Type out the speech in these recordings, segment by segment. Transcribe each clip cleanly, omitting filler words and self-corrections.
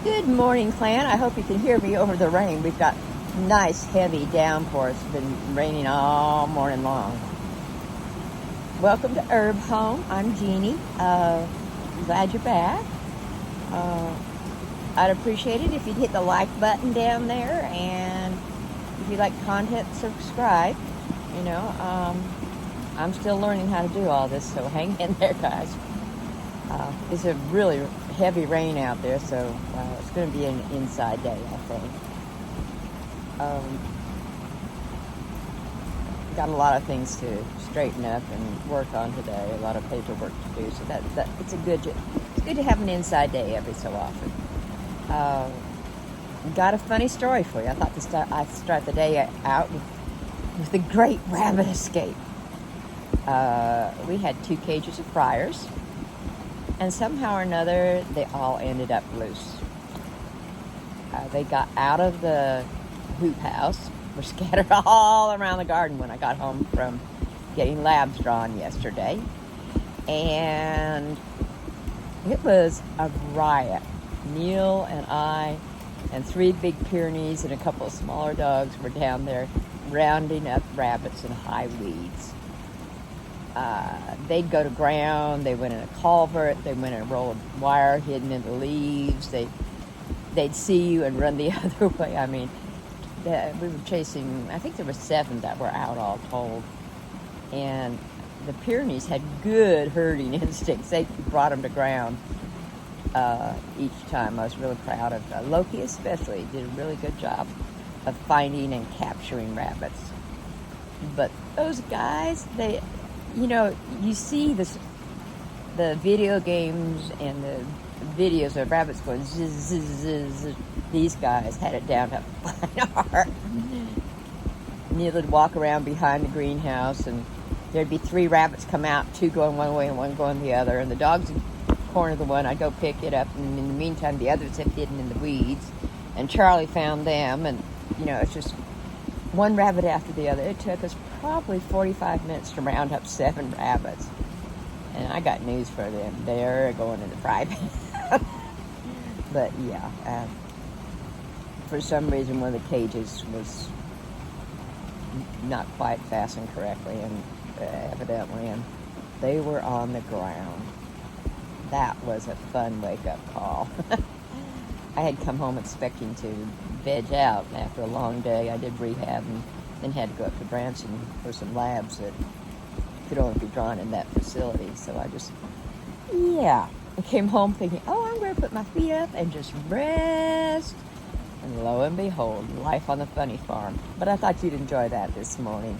Good morning, clan. I hope you can hear me over the rain. We've got nice heavy downpours. It's been raining all morning long. Welcome to Herbhome. I'm Jeannie. Glad you're back. I'd appreciate it if you'd hit the like button down there, and if you like content, subscribe. I'm still learning how to do all this, so hang in there, guys. It's a really heavy rain out there, so it's going to be an inside day, I think. Got a lot of things to straighten up and work on today. A lot of paperwork to do, so that it's good to have an inside day every so often. Got a funny story for you. I thought I'd start the day out with a great rabbit escape. We had 2 cages of fryers, and somehow or another, they all ended up loose. They got out of the hoop house, were scattered all around the garden when I got home from getting labs drawn yesterday. And it was a riot. Neil and I and 3 big Pyrenees and a couple of smaller dogs were down there rounding up rabbits in high weeds. They'd go to ground, they went in a culvert, they went in a roll of wire hidden in the leaves, they'd see you and run the other way. I mean, we were chasing, I think there were 7 that were out all told. And the Pyrenees had good herding instincts. They brought them to ground each time. I was really proud of Loki especially. Did a really good job of finding and capturing rabbits. But those guys, you see the video games and the videos of rabbits going zzz, zzz, zzz. These guys had it down to fine art. Neil would walk around behind the greenhouse, and there'd be 3 rabbits come out, 2 going one way and 1 going the other, and the dogs would corner the one. I'd go pick it up, and in the meantime the others had hidden in the weeds, and Charlie found them, and it's just one rabbit after the other. It took us probably 45 minutes to round up 7 rabbits. And I got news for them. They're going in the fry pan. But yeah, for some reason one of the cages was not quite fastened correctly, and evidently, and they were on the ground. That was a fun wake-up call. I had come home expecting to veg out after a long day. I did rehab and then had to go up to Branson for some labs that could only be drawn in that facility. So I came home thinking, I'm going to put my feet up and just rest. And lo and behold, life on the funny farm. But I thought you'd enjoy that this morning.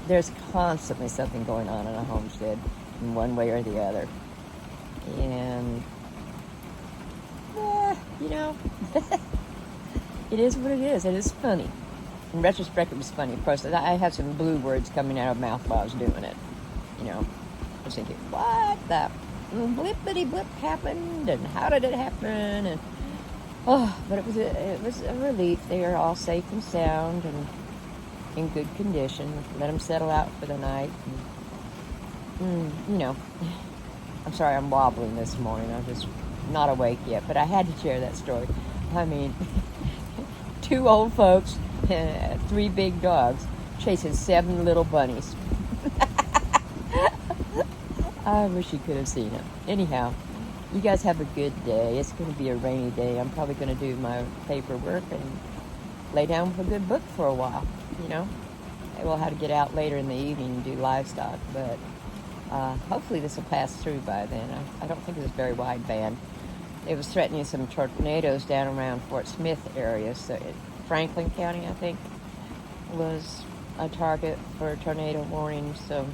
There's constantly something going on in a homestead in one way or the other. And, it is what it is. It is funny. In retrospect, it was funny. Of course, I had some blue words coming out of my mouth while I was doing it. I was thinking, what the blippity blip happened, and how did it happen? And but it was a relief. They are all safe and sound and in good condition. Let them settle out for the night. And, I'm sorry I'm wobbling this morning. I'm just not awake yet, but I had to share that story. I mean, 2 old folks, 3 big dogs, chasing 7 little bunnies. I wish you could have seen it. Anyhow, you guys have a good day. It's going to be a rainy day. I'm probably going to do my paperwork and lay down with a good book for a while. I will have to get out later in the evening and do livestock, but hopefully this will pass through by then. I don't think it was very wideband. It was threatening some tornadoes down around Fort Smith area. So Franklin County, I think, was a target for a tornado warning. So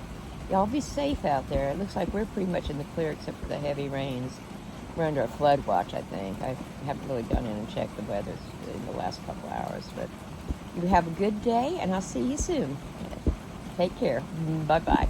y'all be safe out there. It looks like we're pretty much in the clear except for the heavy rains. We're under a flood watch, I think. I haven't really gone in and checked the weather in the last couple hours. But you have a good day, and I'll see you soon. Take care. Bye-bye.